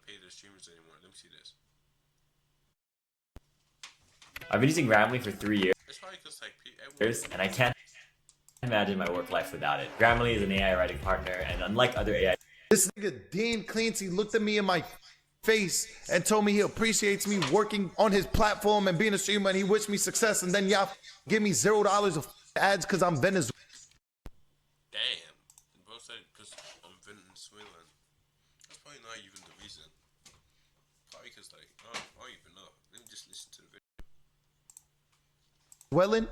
pay their streamers anymore. Let me see this. I've been using Grammarly for 3 years. It's probably because like And I can't imagine my work life without it. Grammarly is an AI writing partner, and unlike other AI, This nigga Dean Clancy looked at me in my face and told me he appreciates me working on his platform and being a streamer, and he wished me success. And then y'all give me $0 of ads because I'm Venezuelan. Damn. Bro said because I'm Venezuelan. That's probably not even the reason. Probably because like I don't even know. Let me just listen to the video.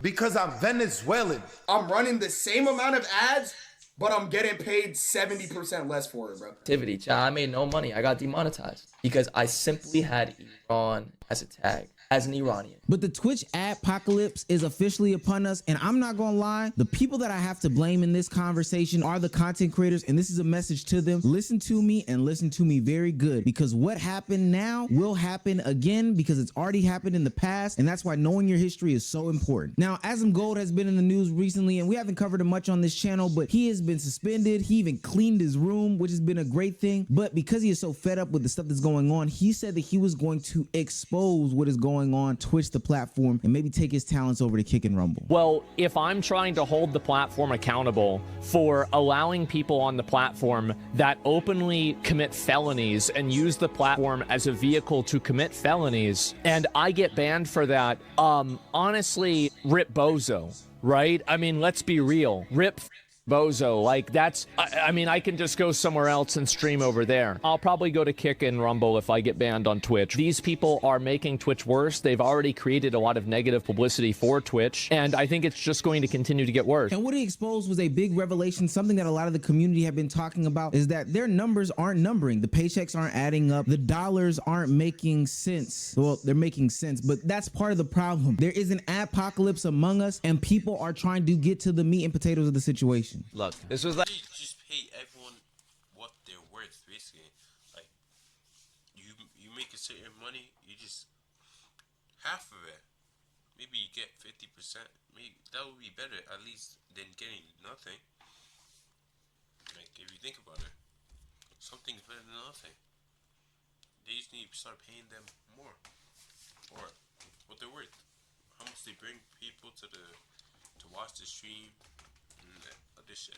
Because I'm Venezuelan. I'm running the same amount of ads, but I'm getting paid 70% less for it, bro. Activity, child. I made no money. I got demonetized because I simply had Iran as a tag, as an Iranian. But the Twitch adpocalypse is officially upon us, and I'm not gonna lie, the people that I have to blame in this conversation are the content creators, and this is a message to them. Listen to me and listen to me very good, because what happened now will happen again, because it's already happened in the past, and that's why knowing your history is so important. Now, Asm Gold has been in the news recently, and we haven't covered him much on this channel, but he has been suspended. He even cleaned his room, which has been a great thing, but because he is so fed up with the stuff that's going on, he said that he was going to expose what is going on Twitch, the platform, and maybe take his talents over to Kick and Rumble. Well, if I'm trying to hold the platform accountable for allowing people on the platform that openly commit felonies and use the platform as a vehicle to commit felonies, and I get banned for that, honestly, rip bozo, right? I mean, let's be real. Rip bozo. Like, that's, I mean, I can just go somewhere else and stream over there. I'll probably go to Kick and Rumble if I get banned on Twitch. These people are making Twitch worse. They've already created a lot of negative publicity for Twitch, and I think it's just going to continue to get worse. And what he exposed was a big revelation. Something that a lot of the community have been talking about is that their numbers aren't numbering. The paychecks aren't adding up. The dollars aren't making sense. Well, they're making sense, but that's part of the problem. There is an apocalypse among us, and people are trying to get to the meat and potatoes of the situation. Look, this was like just pay everyone what they're worth, basically. Like you make a certain money, you just half of it. Maybe you get 50%. Maybe that would be better at least than getting nothing. Like if you think about it, something's better than nothing. They just need to start paying them more for what they're worth. How much they bring people to watch the stream. This shit.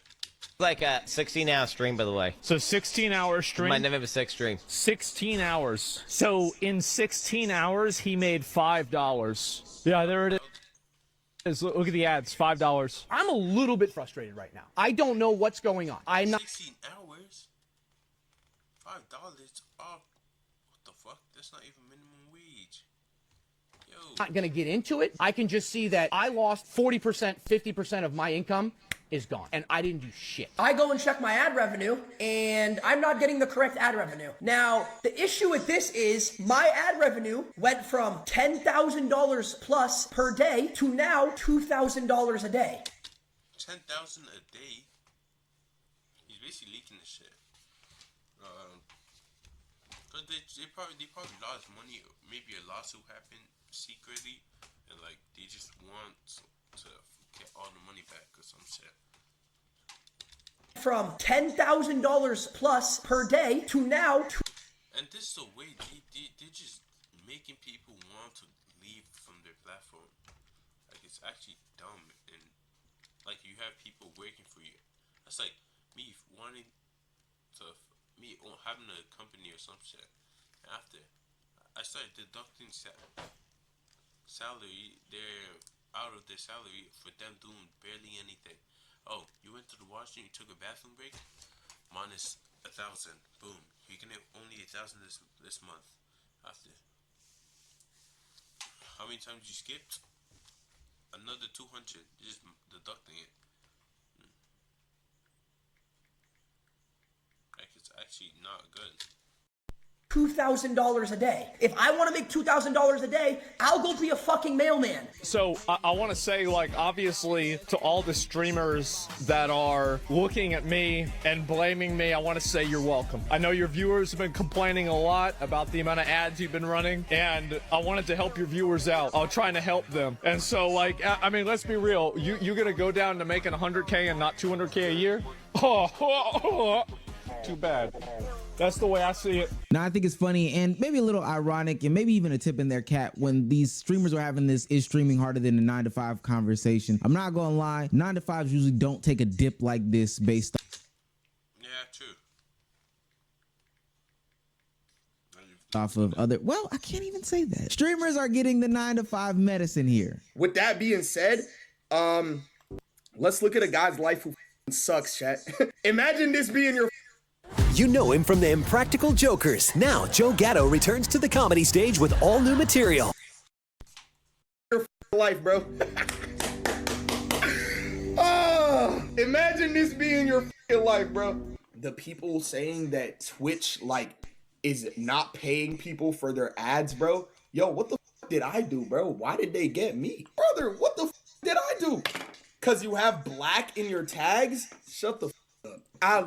like a 16-hour stream, by the way. So 16-hour stream? My November 6th stream. 16 hours. So in 16 hours, he made $5. Yeah, there it is. Look at the ads, $5. I'm a little bit frustrated right now. I don't know what's going on. I'm not 16 hours? $5? Oh, what the fuck? That's not even minimum wage. Yo. not going to get into it. I can just see that I lost 40%, 50% of my income is gone, and I didn't do shit. I go and check my ad revenue, and I'm not getting the correct ad revenue. Now, the issue with this is my ad revenue went from $10,000 plus per day to now $2,000 a day. 10,000 a day? He's basically leaking the shit. Cause they probably lost money. Maybe a lawsuit happened secretly, and like they just want to get all the money back or some shit. From $10,000 plus per day to now. And this is the way they're just making people want to leave from their platform. Like it's actually dumb, and like you have people working for you. That's like me wanting to having a company or some shit. After I started deducting salary, they're out of their salary for them doing barely anything. Oh, you went to the washroom, you took a bathroom break, minus 1,000. Boom, you can have only 1,000 this month. After how many times you skipped? Another 200, just deducting it. Like it's actually not good. $2,000 a day. If I want to make $2,000 a day, I'll go be a fucking mailman. So I want to say, like, obviously to all the streamers that are looking at me and blaming me, I want to say you're welcome. I know your viewers have been complaining a lot about the amount of ads you've been running, and I wanted to help your viewers out. I'm trying to help them. And so, like, I mean, let's be real. You're going to go down to making 100K and not 200K a year? Oh, too bad. That's the way I see it. Now, I think it's funny and maybe a little ironic and maybe even a tip in their cap when these streamers are having this is streaming harder than the 9 to 5 conversation. I'm not gonna lie, 9 to 5s usually don't take a dip like this based off of other, well, I can't even say that. Streamers are getting the 9 to 5 medicine here. With that being said, let's look at a guy's life who sucks, chat. Imagine this being your You know him from the Impractical Jokers. Now, Joe Gatto returns to the comedy stage with all new material. life, bro. Oh, imagine this being your life, bro. The people saying that Twitch, like, is not paying people for their ads, bro. Yo, what the did I do, bro? Why did they get me? Brother, what the did I do? Cause you have black in your tags? Shut the up. I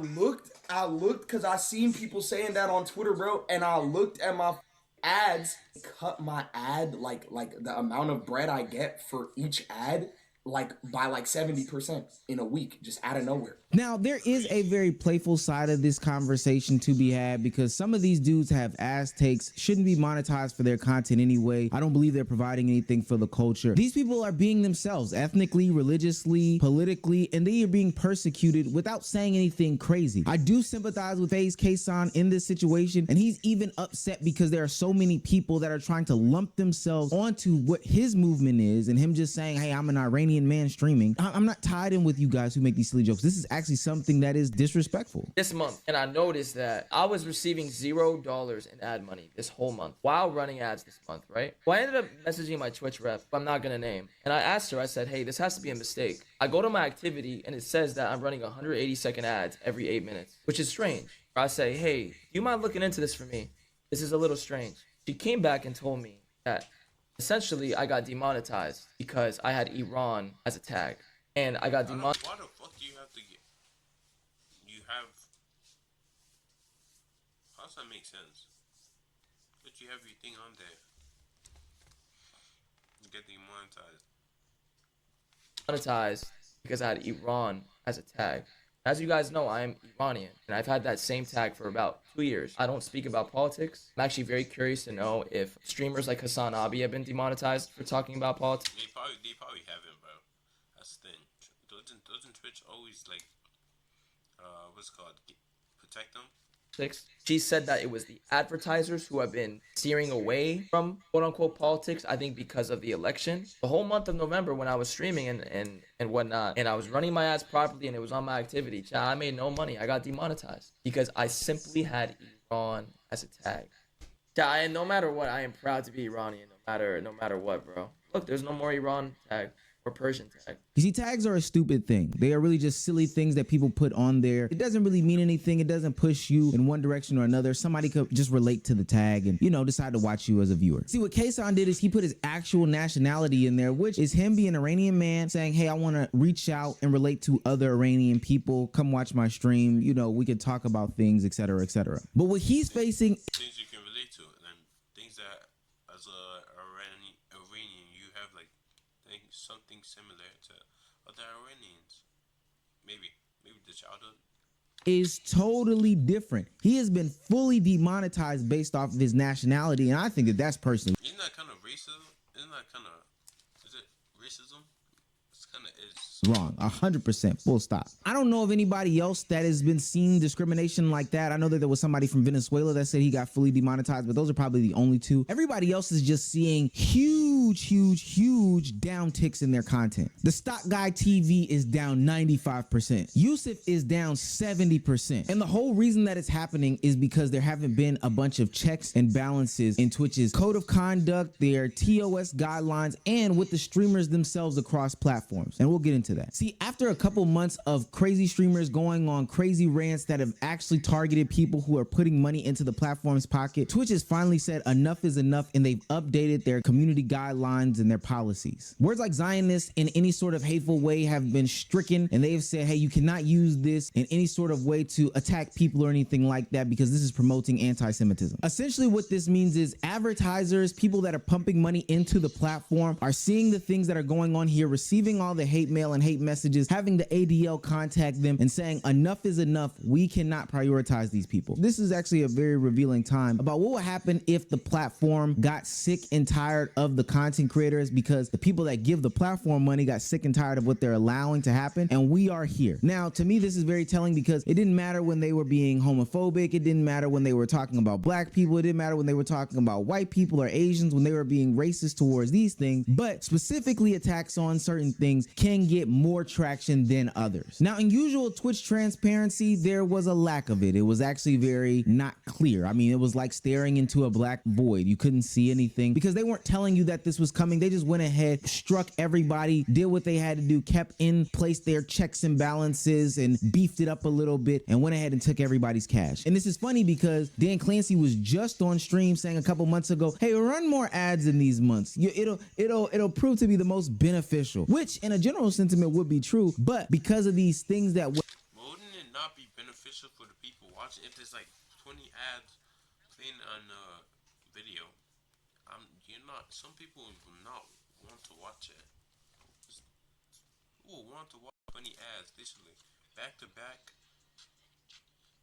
looked because I seen people saying that on Twitter, bro, and I looked at my ads, cut my ad, like the amount of bread I get for each ad, like by like 70% in a week, just out of nowhere. Now, there is a very playful side of this conversation to be had because some of these dudes have ass takes, shouldn't be monetized for their content anyway. I don't believe they're providing anything for the culture. These people are being themselves ethnically, religiously, politically, and they are being persecuted without saying anything crazy. I do sympathize with FaZe Kaysan in this situation, and he's even upset because there are so many people that are trying to lump themselves onto what his movement is, and him just saying, hey, I'm an Iranian man streaming. I'm not tied in with you guys who make these silly jokes. This is actually something that is disrespectful. This month, and I noticed that I was receiving $0 in ad money this whole month while running ads this month, right? Well, I ended up messaging my Twitch rep, I'm not gonna name, and I asked her, I said, hey, this has to be a mistake. I go to my activity and it says that I'm running 180-second ads every 8 minutes, which is strange. I say, hey, do you mind looking into this for me? This is a little strange. She came back and told me that essentially I got demonetized because I had Iran as a tag, and I got demonetized. Why the fuck do you have to get? You have. How does that make sense? But you have your thing on there. You get demonetized. Monetized because I had Iran as a tag. As you guys know, I am Iranian, and I've had that same tag for about 2 years. I don't speak about politics. I'm actually very curious to know if streamers like Hassan Abi have been demonetized for talking about politics. They probably haven't, bro. That's the thing. Doesn't Twitch always like, what's it called, protect them? She said that it was the advertisers who have been steering away from quote-unquote politics, I think because of the election. The whole month of November when I was streaming and whatnot, and I was running my ads properly and it was on my activity, I made no money. I got demonetized because I simply had Iran as a tag. And no matter what, I am proud to be Iranian, no matter what, bro. Look, there's no more Iran tag or Persian tag. You see, tags are a stupid thing. They are really just silly things that people put on there. It doesn't really mean anything. It doesn't push you in one direction or another. Somebody could just relate to the tag and, you know, decide to watch you as a viewer. See, what Kaysan did is he put his actual nationality in there, which is him being an Iranian man saying, hey, I want to reach out and relate to other Iranian people. Come watch my stream. You know, we could talk about things, etc., etc. But what he's facing... Things you can relate to, and things that as a Iranian you have like something similar to other Iranians. Maybe the childhood is totally different. He has been fully demonetized based off of his nationality, and I think that that's personally. Isn't that kind of racism? Isn't that kind of, is it racism? It's kind of is. Wrong, 100%, full stop. I don't know of anybody else that has been seeing discrimination like that. I know that there was somebody from Venezuela that said he got fully demonetized, but those are probably the only two. Everybody else is just seeing huge downticks in their content. The Stock Guy TV is down 95%. Yusuf is down 70%. And the whole reason that it's happening is because there haven't been a bunch of checks and balances in Twitch's code of conduct, their TOS guidelines, and with the streamers themselves across platforms. And we'll get into that. See, after a couple months of crazy streamers going on crazy rants that have actually targeted people who are putting money into the platform's pocket, Twitch has finally said enough is enough, and they've updated their community guidelines and their policies. Words like Zionist in any sort of hateful way have been stricken, and they have said, hey, you cannot use this in any sort of way to attack people or anything like that because this is promoting anti-Semitism. Essentially what this means is advertisers, people that are pumping money into the platform, are seeing the things that are going on here, receiving all the hate mail, and and hate messages, having the ADL contact them and saying enough is enough. We cannot prioritize these people. This is actually a very revealing time about what would happen if the platform got sick and tired of the content creators, because the people that give the platform money got sick and tired of what they're allowing to happen, and we are here. Now, to me, this is very telling because it didn't matter when they were being homophobic, it didn't matter when they were talking about black people, it didn't matter when they were talking about white people or Asians, when they were being racist towards these things, but specifically attacks on certain things can get more traction than others. Now, in usual Twitch transparency, there was a lack of it. It was actually very not clear. I mean, it was like staring into a black void. You couldn't see anything because they weren't telling you that this was coming. They just went ahead, struck everybody, did what they had to do, kept in place their checks and balances and beefed it up a little bit and went ahead and took everybody's cash. And this is funny because Dan Clancy was just on stream saying a couple months ago, hey, run more ads in these months. It'll prove to be the most beneficial, which in a general sentiment would be true, but because of these things that wouldn't it not be beneficial for the people watching if there's like 20 ads playing on a video? Some people will not want to watch it. Who will want to watch 20 ads literally back to back,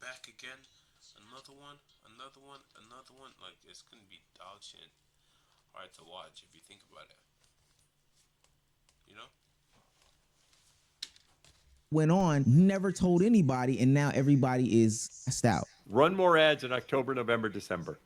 back again, another one, like it's gonna be dog shit hard to watch if you think about it, you know? Went on, never told anybody, and now everybody is stressed out. Run more ads in October, November, December.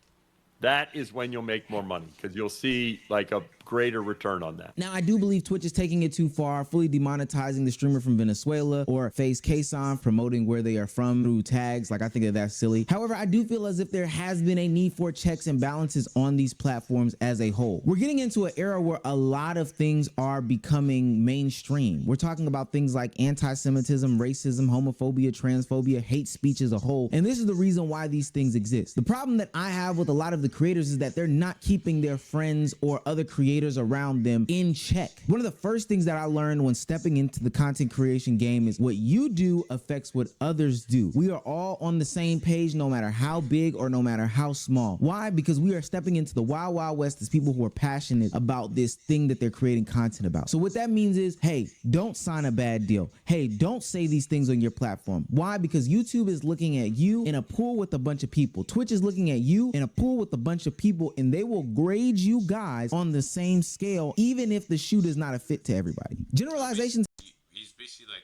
That is when you'll make more money because you'll see like a greater return on that. Now, I do believe Twitch is taking it too far, fully demonetizing the streamer from Venezuela or FaZe Kason, promoting where they are from through tags. Like, I think that's silly. However, I do feel as if there has been a need for checks and balances on these platforms as a whole. We're getting into an era where a lot of things are becoming mainstream. We're talking about things like anti-Semitism, racism, homophobia, transphobia, hate speech as a whole. And this is the reason why these things exist. The problem that I have with a lot of the creators is that they're not keeping their friends or other creators around them in check. One of the first things that I learned when stepping into the content creation game is what you do affects what others do. We are all on the same page, no matter how big or no matter how small. Why? Because we are stepping into the wild, wild west as people who are passionate about this thing that they're creating content about. So what that means is, hey, don't sign a bad deal. Hey, don't say these things on your platform. Why? Because YouTube is looking at you in a pool with a bunch of people. Twitch is looking at you in a pool with a bunch of people, and they will grade you guys on the same scale, even if the shoe is not a fit to everybody. Generalizations. He's basically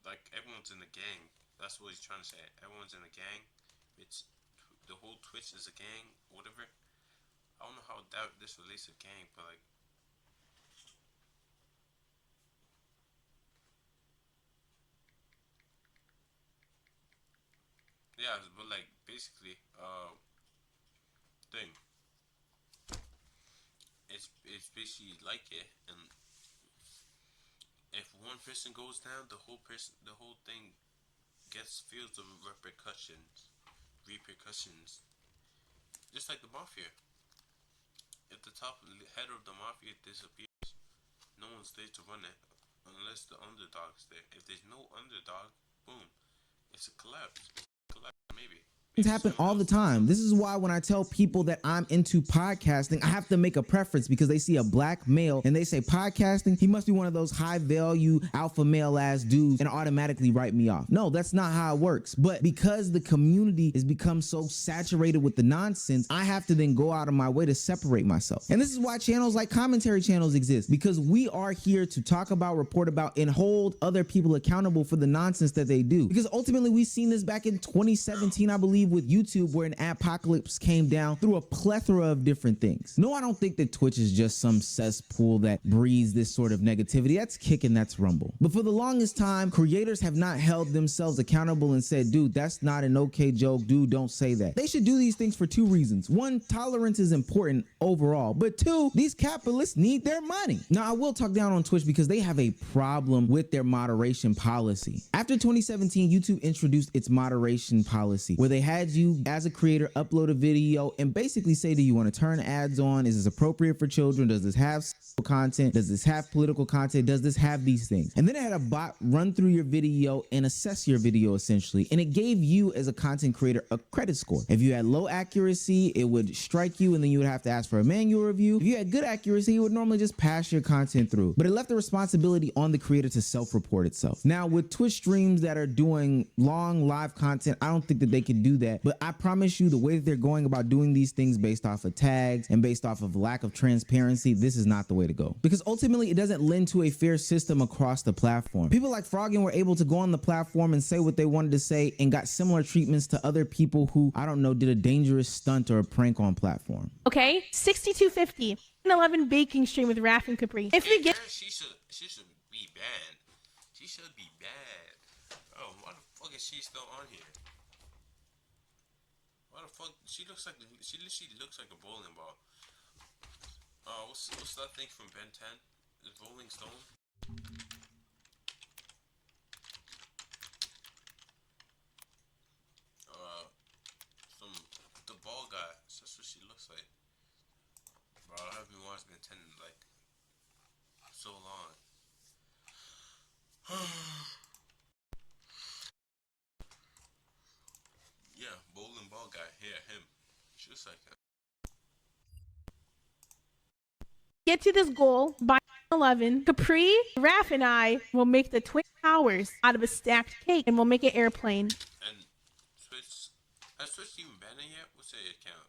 like everyone's in a gang. That's what he's trying to say. Everyone's in a gang. It's the whole Twitch is a gang, whatever. I don't know how this relates to gang, but like. Yeah, but like basically, thing. It's basically like it, and if one person goes down, the whole thing feels the repercussions. Just like the mafia. If the top head of the mafia disappears, no one's there to run it unless the underdog's there. If there's no underdog, boom, it's a collapse. Maybe. Things happen all the time. This is why when I tell people that I'm into podcasting, I have to make a preference because they see a black male and they say podcasting, he must be one of those high value alpha male ass dudes and automatically write me off. No, that's not how it works. But because the community has become so saturated with the nonsense, I have to then go out of my way to separate myself. And this is why channels like commentary channels exist, because we are here to talk about, report about, and hold other people accountable for the nonsense that they do. Because ultimately we've seen this back in 2017, I believe, with YouTube, where an apocalypse came down through a plethora of different things. No, I don't think that Twitch is just some cesspool that breeds this sort of negativity. That's Kick and that's Rumble. But for the longest time, creators have not held themselves accountable and said, dude, that's not an okay joke. Dude, don't say that. They should do these things for two reasons. One, tolerance is important overall. But two, these capitalists need their money. Now, I will talk down on Twitch because they have a problem with their moderation policy. After 2017, YouTube introduced its moderation policy, where they had had you as a creator upload a video and basically say, do you want to turn ads on? Is this appropriate for children? Does this have content? Does this have political content? Does this have these things? And then it had a bot run through your video and assess your video essentially. And it gave you as a content creator a credit score. If you had low accuracy, it would strike you and then you would have to ask for a manual review. If you had good accuracy, it would normally just pass your content through. But it left the responsibility on the creator to self-report itself. Now with Twitch streams that are doing long live content, I don't think that they can do that. But I promise you the way that they're going about doing these things based off of tags and based off of lack of transparency, this is not the way to go. Because ultimately it doesn't lend to a fair system across the platform. People like Froggen were able to go on the platform and say what they wanted to say and got similar treatments to other people who, I don't know, did a dangerous stunt or a prank on platform. Okay, 6250. 11 baking stream with Raph and Capri. If we get, she should be banned. She should be banned. Oh, why the fuck is she still on here? Why the fuck? She literally looks like a bowling ball. What's that thing from Ben 10? Is Rolling Stone? The ball guy. That's what she looks like. Bro, I haven't watched Ben 10 in like so long. Yeah, bowling ball guy. Yeah, him. She looks like him. get to this goal by 11, Capri, Raph, and I will make the Twin Towers out of a stacked cake, and we'll make an airplane. And Switch, has Switch even banned it yet? What's the account?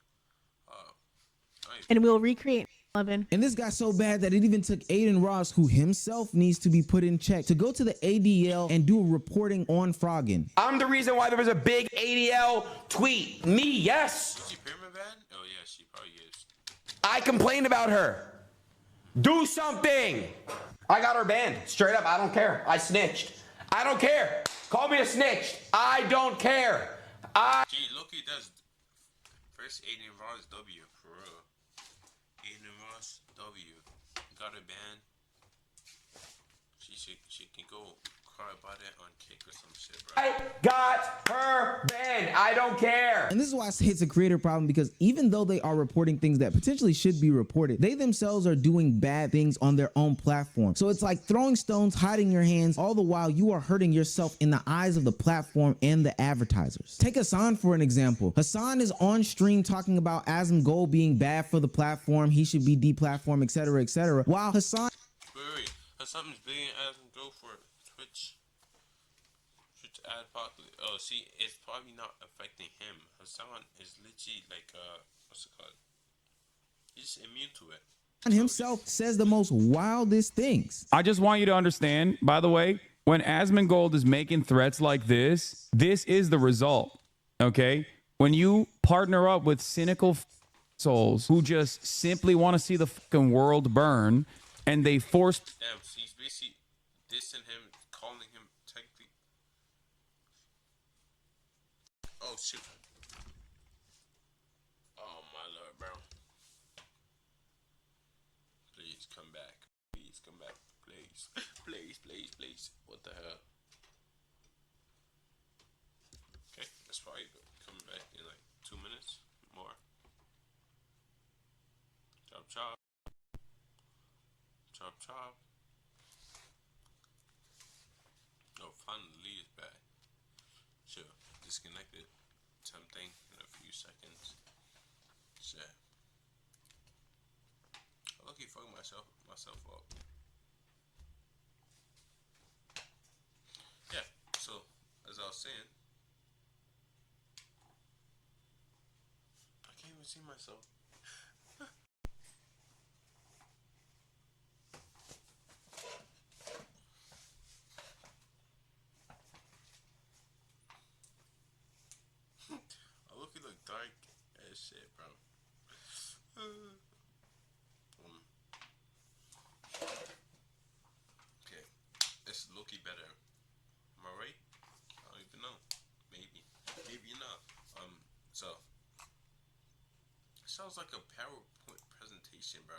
And we'll recreate 11. And this got so bad that it even took Aiden Ross, who himself needs to be put in check, to go to the ADL and do a reporting on Froggen. I'm the reason why there was a big ADL tweet. Me, yes. Is she pyramid banned? Oh yeah, she probably is. I complained about her. Do something. I got her banned. Straight up, I don't care. I snitched. I don't care. Call me a snitch. I don't care. Gee, Loki does first Aiden Ross W for real. Aiden Ross W got her banned. She can go cry about it on Kick or some shit, bro. I got her banned. I don't care. And this is why I say it's a creator problem, because even though they are reporting things that potentially should be reported, they themselves are doing bad things on their own platform. So it's like throwing stones, hiding your hands, all the while you are hurting yourself in the eyes of the platform and the advertisers. Take Hassan for an example. Hassan is on stream talking about Asm Gold being bad for the platform. He should be deplatformed, etc., etc. While Hassan... Wait. Hassan's being Asm Gold for Twitch. Ad popular. Oh, see, it's probably not affecting him. Hassan is literally like, what's it called? He's immune to it. And himself says the most wildest things. I just want you to understand, by the way, when Asmongold is making threats like this is the result, okay? When you partner up with cynical souls who just simply want to see the fucking world burn, and they force... Damn, so he's basically dissing him, calling him technically... Oh, shit. Oh, my lord, bro. Please come back. Please come back. Please. Please, please, please. What the hell? Okay, that's probably coming back in like 2 minutes more. Chop, chop. Chop, chop. No, finally is back. Sure, disconnected something in a few seconds. Shit. I lucky fucking myself up. Yeah, so as I was saying, I can't even see myself. Dark as shit, bro. Okay, it's Loki better. Am I right? I don't even know. Maybe not. So it sounds like a PowerPoint presentation, bro.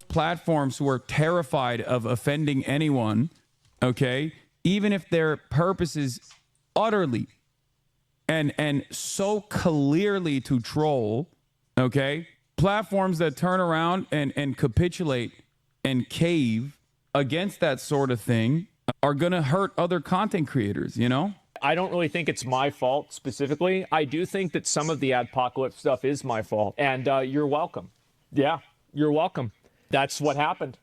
Platforms who are terrified of offending anyone, okay? Even if their purpose is utterly and so clearly to troll, okay? Platforms that turn around and capitulate and cave against that sort of thing are going to hurt other content creators, you know? I don't really think it's my fault specifically. I do think that some of the adpocalypse stuff is my fault, and you're welcome. Yeah, you're welcome. That's what happened.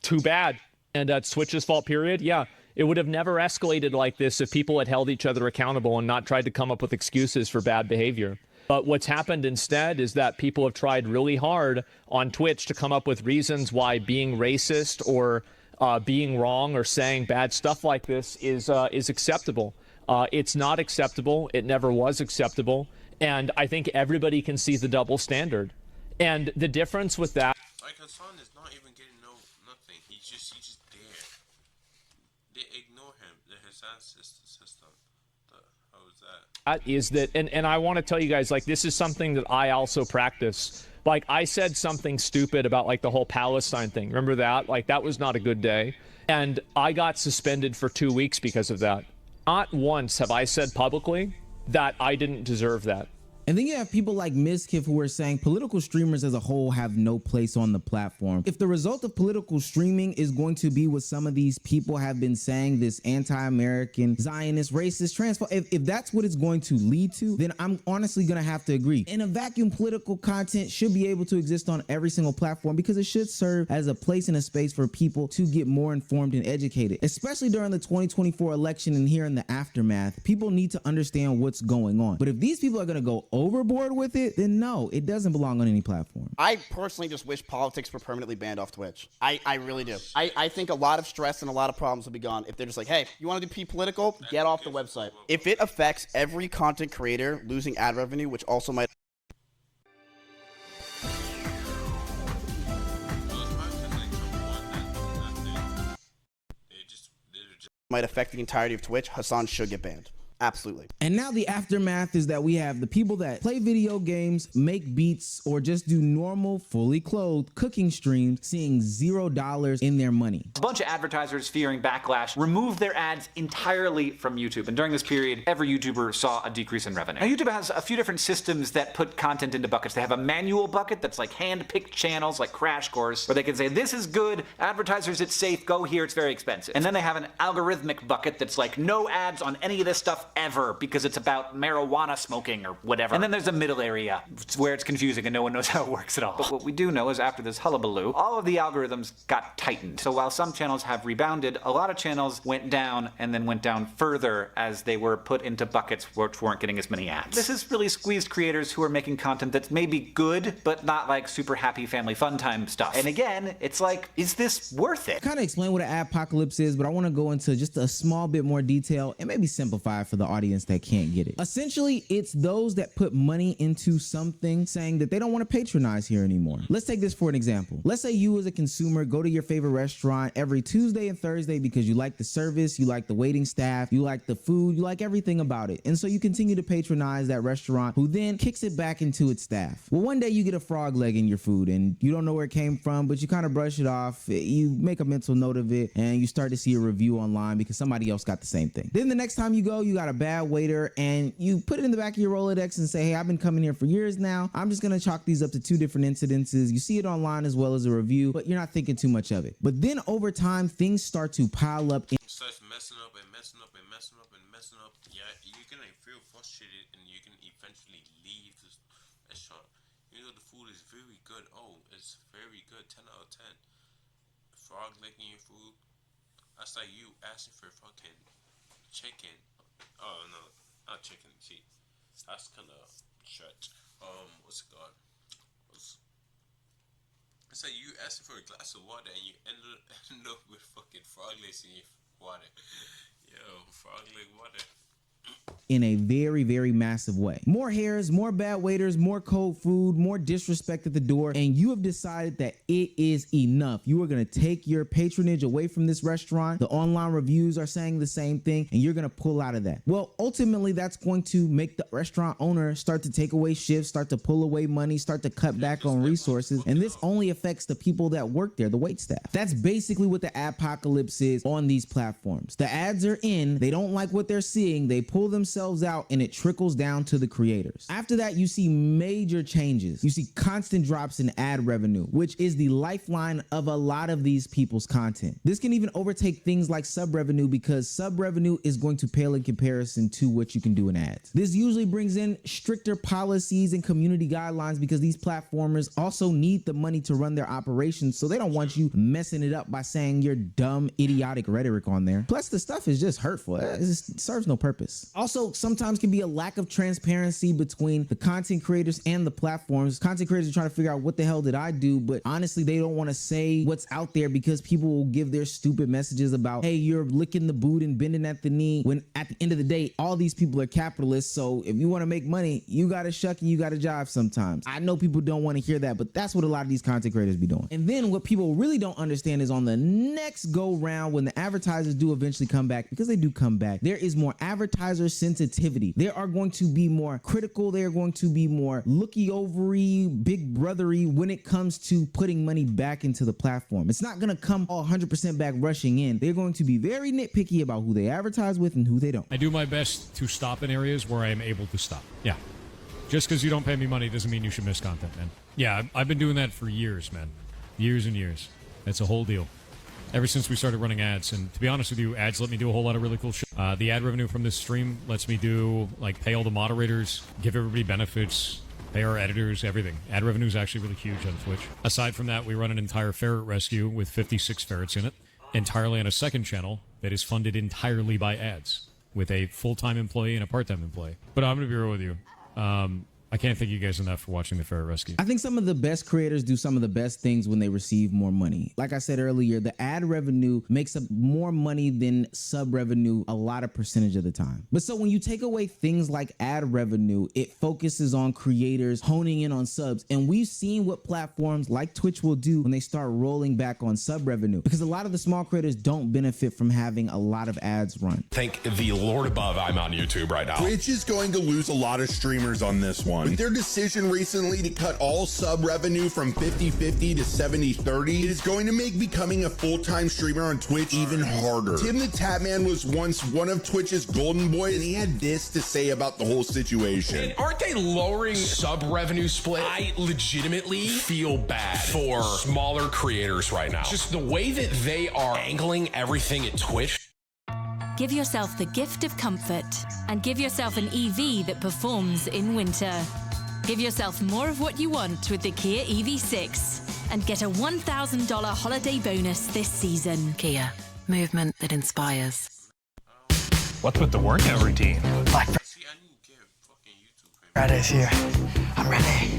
Too bad. And that's Twitch's fault, period. Yeah, it would have never escalated like this if people had held each other accountable and not tried to come up with excuses for bad behavior. But what's happened instead is that people have tried really hard on Twitch to come up with reasons why being racist or being wrong or saying bad stuff like this is acceptable. It's not acceptable. It never was acceptable. And I think everybody can see the double standard. And the difference with that... Like, Hasan is not even getting nothing. He's just there. They ignore him. The Hasan system. How is that? Is that, and I want to tell you guys, like, this is something that I also practice. Like, I said something stupid about, like, the whole Palestine thing. Remember that? Like, that was not a good day. And I got suspended for 2 weeks because of that. Not once have I said publicly that I didn't deserve that. And then you have people like Mizkif who are saying political streamers as a whole have no place on the platform. If the result of political streaming is going to be what some of these people have been saying, this anti-American, Zionist, racist, transphobic, if that's what it's going to lead to, then I'm honestly going to have to agree. In a vacuum, political content should be able to exist on every single platform because it should serve as a place and a space for people to get more informed and educated, especially during the 2024 election and here in the aftermath. People need to understand what's going on. But if these people are going to go overboard with it, then no, it doesn't belong on any platform. I personally just wish politics were permanently banned off Twitch. I really do. I think a lot of stress and a lot of problems would be gone if they're just like, hey, you want to be political? Get off the website. If it affects every content creator losing ad revenue, which also might affect the entirety of Twitch, Hasan should get banned. Absolutely. And now the aftermath is that we have the people that play video games, make beats, or just do normal, fully clothed cooking streams seeing $0 in their money. A bunch of advertisers fearing backlash removed their ads entirely from YouTube. And during this period, every YouTuber saw a decrease in revenue. Now, YouTube has a few different systems that put content into buckets. They have a manual bucket that's like hand-picked channels like Crash Course, where they can say, this is good, advertisers, it's safe, go here, it's very expensive. And then they have an algorithmic bucket that's like, no ads on any of this stuff ever because it's about marijuana smoking or whatever. And then there's a middle area where it's confusing and no one knows how it works at all. But what we do know is after this hullabaloo, all of the algorithms got tightened. So while some channels have rebounded, a lot of channels went down and then went down further as they were put into buckets which weren't getting as many ads. This has really squeezed creators who are making content that's maybe good, but not like super happy family fun time stuff. And again, it's like, is this worth it? I kind of explain what an adpocalypse is, but I want to go into just a small bit more detail and maybe simplify it for the audience that can't get it. Essentially, it's those that put money into something saying that they don't want to patronize here anymore. Let's take this for an example. Let's say you as a consumer go to your favorite restaurant every Tuesday and Thursday because you like the service, you like the waiting staff, you like the food, you like everything about it. And so you continue to patronize that restaurant who then kicks it back into its staff. Well, one day you get a frog leg in your food and you don't know where it came from, but you kind of brush it off. You make a mental note of it and you start to see a review online because somebody else got the same thing. Then the next time you go, you got a bad waiter and you put it in the back of your Rolodex and say, hey, I've been coming here for years now. I'm just gonna chalk these up to 2 different incidences. You see it online as well as a review, but you're not thinking too much of it. But then over time, things start to pile up. Starts messing up and messing up and messing up and messing up. Yeah, you're gonna feel frustrated and you can eventually leave this restaurant. You know the food is very good. Oh, it's very good. 10 out of 10. Frog licking your food. That's like you asking for fucking chicken. Oh no, not chicken. See, that's kind of stretch. What's it called? It's like you asking for a glass of water and you end up with fucking frog legs in your water. Yo, frog leg water. in a very, very massive way. More hairs, more bad waiters, more cold food, more disrespect at the door, and you have decided that it is enough. You are going to take your patronage away from this restaurant. The online reviews are saying the same thing, and you're going to pull out of that. Well, ultimately, that's going to make the restaurant owner start to take away shifts, start to pull away money, start to cut back on resources, and this only affects the people that work there, the wait staff. That's basically what the adpocalypse is on these platforms. The ads are in, they don't like what they're seeing, they pull themselves out, and it trickles down to the creators. After that, you see major changes. You see constant drops in ad revenue, which is the lifeline of a lot of these people's content. This can even overtake things like sub revenue because sub revenue is going to pale in comparison to what you can do in ads. This usually brings in stricter policies and community guidelines because these platformers also need the money to run their operations, so they don't want you messing it up by saying your dumb, idiotic rhetoric on there. Plus, the stuff is just hurtful. It just serves no purpose. Also, sometimes can be a lack of transparency between the content creators and the platforms. Content creators are trying to figure out what the hell did I do, but honestly, they don't want to say what's out there because people will give their stupid messages about, hey, you're licking the boot and bending at the knee, when at the end of the day, all these people are capitalists, so if you want to make money, you gotta shuck and you gotta jive sometimes. I know people don't want to hear that, but that's what a lot of these content creators be doing. And then what people really don't understand is on the next go round, when the advertisers do eventually come back, because they do come back, there is more advertiser sensitivity. They are going to be more critical. They are going to be more looky overy, big brothery when it comes to putting money back into the platform. It's not going to come all 100% back rushing in. They're going to be very nitpicky about who they advertise with and who they don't. I do my best to stop in areas where I am able to stop. Yeah. Just because you don't pay me money doesn't mean you should miss content, man. Yeah, I've been doing that for years, man. Years and years. That's a whole deal. Ever since we started running ads, and to be honest with you, ads let me do a whole lot of really cool shit. The ad revenue from this stream lets me do, like, pay all the moderators, give everybody benefits, pay our editors, everything. Ad revenue is actually really huge on Twitch. Aside from that, we run an entire ferret rescue with 56 ferrets in it, entirely on a second channel that is funded entirely by ads, with a full-time employee and a part-time employee. But I'm going to be real with you. I can't thank you guys enough for watching the Ferret Rescue. I think some of the best creators do some of the best things when they receive more money. Like I said earlier, the ad revenue makes up more money than sub revenue a lot of percentage of the time. But so when you take away things like ad revenue, it focuses on creators honing in on subs. And we've seen what platforms like Twitch will do when they start rolling back on sub revenue, because a lot of the small creators don't benefit from having a lot of ads run. Thank the Lord above I'm on YouTube right now. Twitch is going to lose a lot of streamers on this one. With their decision recently to cut all sub revenue from 50-50 to 70-30, it is going to make becoming a full-time streamer on Twitch even harder. Tim the Tatman was once one of Twitch's golden boys, and he had this to say about the whole situation. And aren't they lowering sub revenue split? I legitimately feel bad for smaller creators right now. Just the way that they are angling everything at Twitch. Give yourself the gift of comfort and give yourself an EV that performs in winter. Give yourself more of what you want with the Kia EV6 and get a $1,000 holiday bonus this season. Kia, movement that inspires. What's with the workout routine? Friday's here. I'm ready.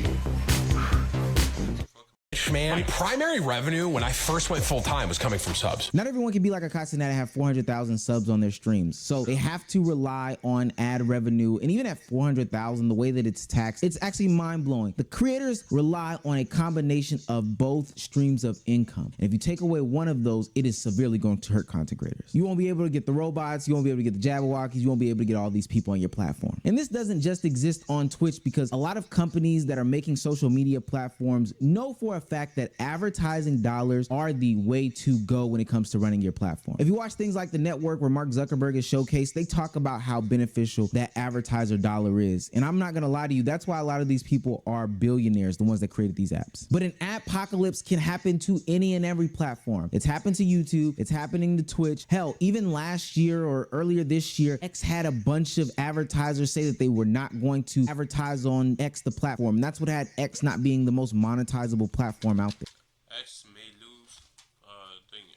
Man, primary revenue when I first went full time was coming from subs. Not everyone can be like a Castaneda and have 400,000 subs on their streams. So they have to rely on ad revenue. And even at 400,000, the way that it's taxed, it's actually mind blowing. The creators rely on a combination of both streams of income. And if you take away one of those, it is severely going to hurt content creators. You won't be able to get the robots. You won't be able to get the Jabberwockies. You won't be able to get all these people on your platform. And this doesn't just exist on Twitch, because a lot of companies that are making social media platforms know for a fact that advertising dollars are the way to go when it comes to running your platform. If you watch things like The Network, where Mark Zuckerberg is showcased, they talk about how beneficial that advertiser dollar is. And I'm not gonna lie to you, that's why a lot of these people are billionaires, the ones that created these apps. But an adpocalypse can happen to any and every platform. It's happened to YouTube, it's happening to Twitch. Hell, even last year or earlier this year, X had a bunch of advertisers say that they were not going to advertise on X, the platform. And that's what had X not being the most monetizable platform out there. X may lose, I think,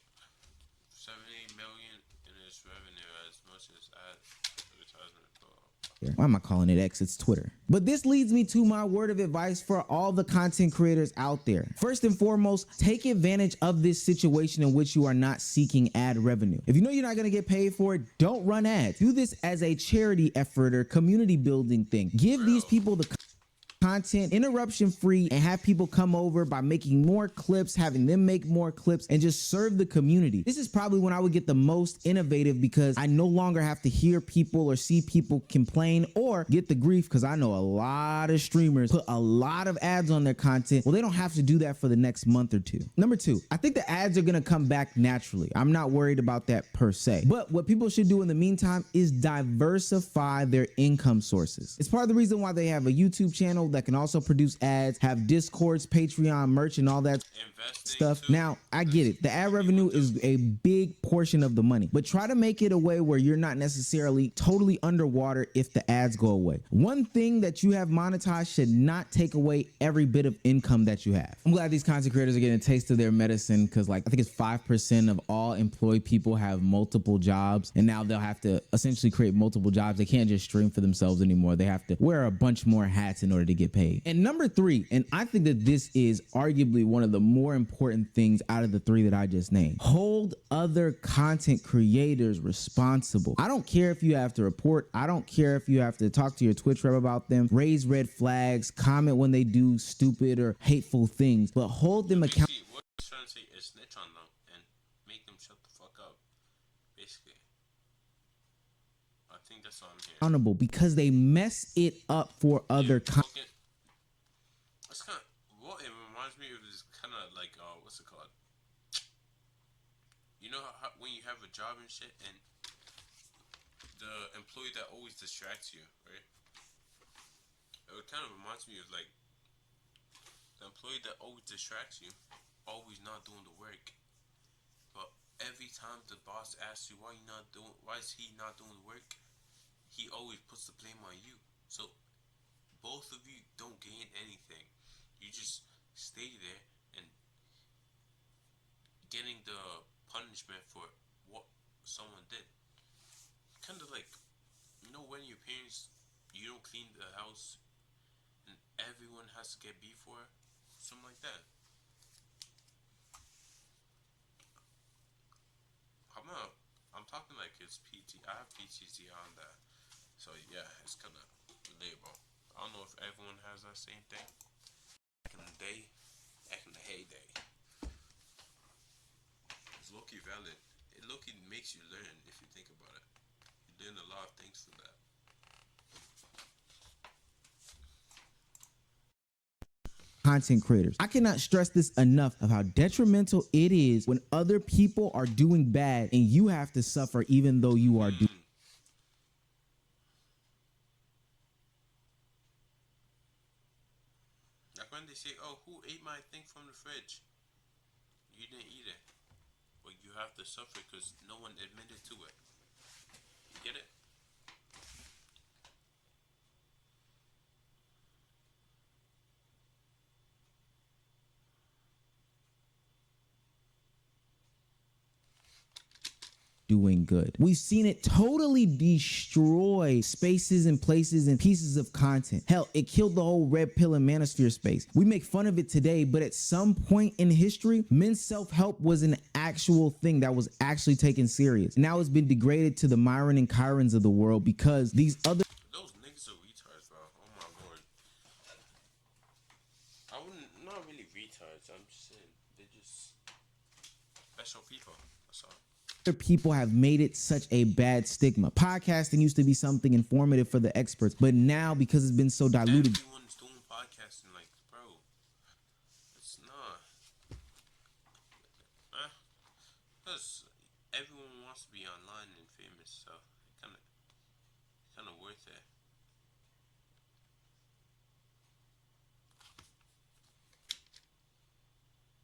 70 million in its revenue as much as advertisement. Why am I calling it X? It's Twitter. But this leads me to my word of advice for all the content creators out there. First and foremost, take advantage of this situation in which you are not seeking ad revenue. If you know you're not gonna get paid for it, don't run ads. Do this as a charity effort or community building thing. Give these people the content interruption free and have people come over by making more clips, having them make more clips, and just serve the community. This is probably when I would get the most innovative because I no longer have to hear people or see people complain or get the grief, because I know a lot of streamers put a lot of ads on their content. Well, they don't have to do that for the next month or two. Number two, I think the ads are gonna come back naturally. I'm not worried about that per se. But what people should do in the meantime is diversify their income sources. It's part of the reason why they have a YouTube channel that can also produce ads, have Discords, Patreon, merch, and all that stuff. Now, I get it. The ad revenue is a big portion of the money, but try to make it a way where you're not necessarily totally underwater if the ads go away. One thing that you have monetized should not take away every bit of income that you have. I'm glad these content creators are getting a taste of their medicine, because like I think it's 5% of all employed people have multiple jobs, and now they'll have to essentially create multiple jobs. They can't just stream for themselves anymore. They have to wear a bunch more hats in order to get paid. And number three, and I think that this is arguably one of the more important things out of the three that I just named, hold other content creators responsible. I don't care if you have to report. I don't care if you have to talk to your Twitch rep about them, raise red flags, comment when they do stupid or hateful things, but hold them accountable. What I'm trying to say is snitch on them and make them shut the fuck up, basically. I think that's all I'm hearing. Accountable because they mess it up for other content. It's kind of what it reminds me of is kind of like what's it called? You know how when you have a job and shit, and the employee that always distracts you, right? It kind of reminds me of like the employee that always distracts you, always not doing the work. But every time the boss asks you why is he not doing the work, he always puts the blame on you. So both of you don't gain anything. You just stay there and getting the punishment for what someone did. Kind of like, you know, when your parents, you don't clean the house and everyone has to get beef for it? Something like that. I'm talking like it's PT. I have PTSD on that. So yeah, it's kind of relatable. I don't know if everyone has that same thing. Back in the day, back in the heyday, it's low-key valid. It low-key makes you learn if you think about it. You learn a lot of things from that. Content creators. I cannot stress this enough of how detrimental it is when other people are doing bad and you have to suffer even though you are doing. Like when they say, oh, who ate my thing from the fridge? You didn't eat it. But you have to suffer because no one admitted to it. You get it? Doing good. We've seen it totally destroy spaces and places and pieces of content. Hell, it killed the whole red pill and manosphere space. We make fun of it today, but at some point in history, men's self-help was an actual thing that was actually taken serious. Now it's been degraded to the Myron and Kyrens of the world because these other Those niggas are retards, bro. Oh my lord. I wouldn't, not really retards. I'm just saying, they're just special people. That's all. people have made it such a bad stigma. Podcasting used to be something informative for the experts, but now because it's been so diluted. Everyone's doing podcasting, like, bro. It's not. Because everyone wants to be online and famous, so it kind of worth it.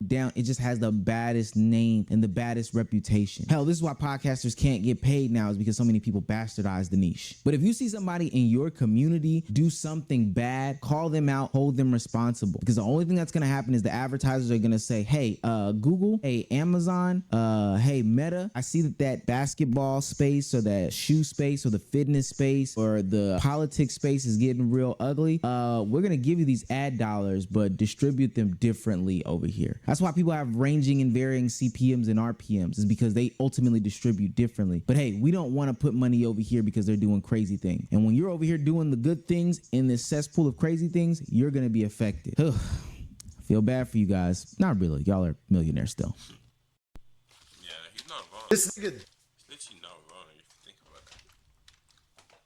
down, it just has the baddest name and the baddest reputation. Hell, this is why podcasters can't get paid now, is because so many people bastardize the niche. But if you see somebody in your community do something bad, call them out, hold them responsible. Because the only thing that's gonna happen is the advertisers are gonna say, hey, Google, hey, Amazon, hey, Meta, I see that basketball space or that shoe space or the fitness space or the politics space is getting real ugly. We're gonna give you these ad dollars, but distribute them differently over here. That's why people have ranging and varying CPMs and RPMs, is because they ultimately distribute differently. But hey, we don't want to put money over here because they're doing crazy things. And when you're over here doing the good things in this cesspool of crazy things, you're gonna be affected. I feel bad for you guys. Not really. Y'all are millionaires still. Yeah, he's not wrong. This nigga. He's literally not wrong if you think about it.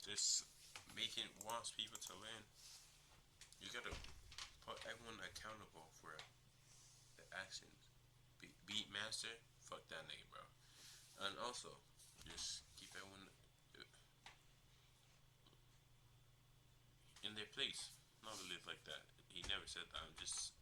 Just wants people to win. You gotta put everyone accountable for the actions. Beatmaster, fuck that nigga, bro. And also, just keep everyone in their place. Not to live like that. He never said that. I'm just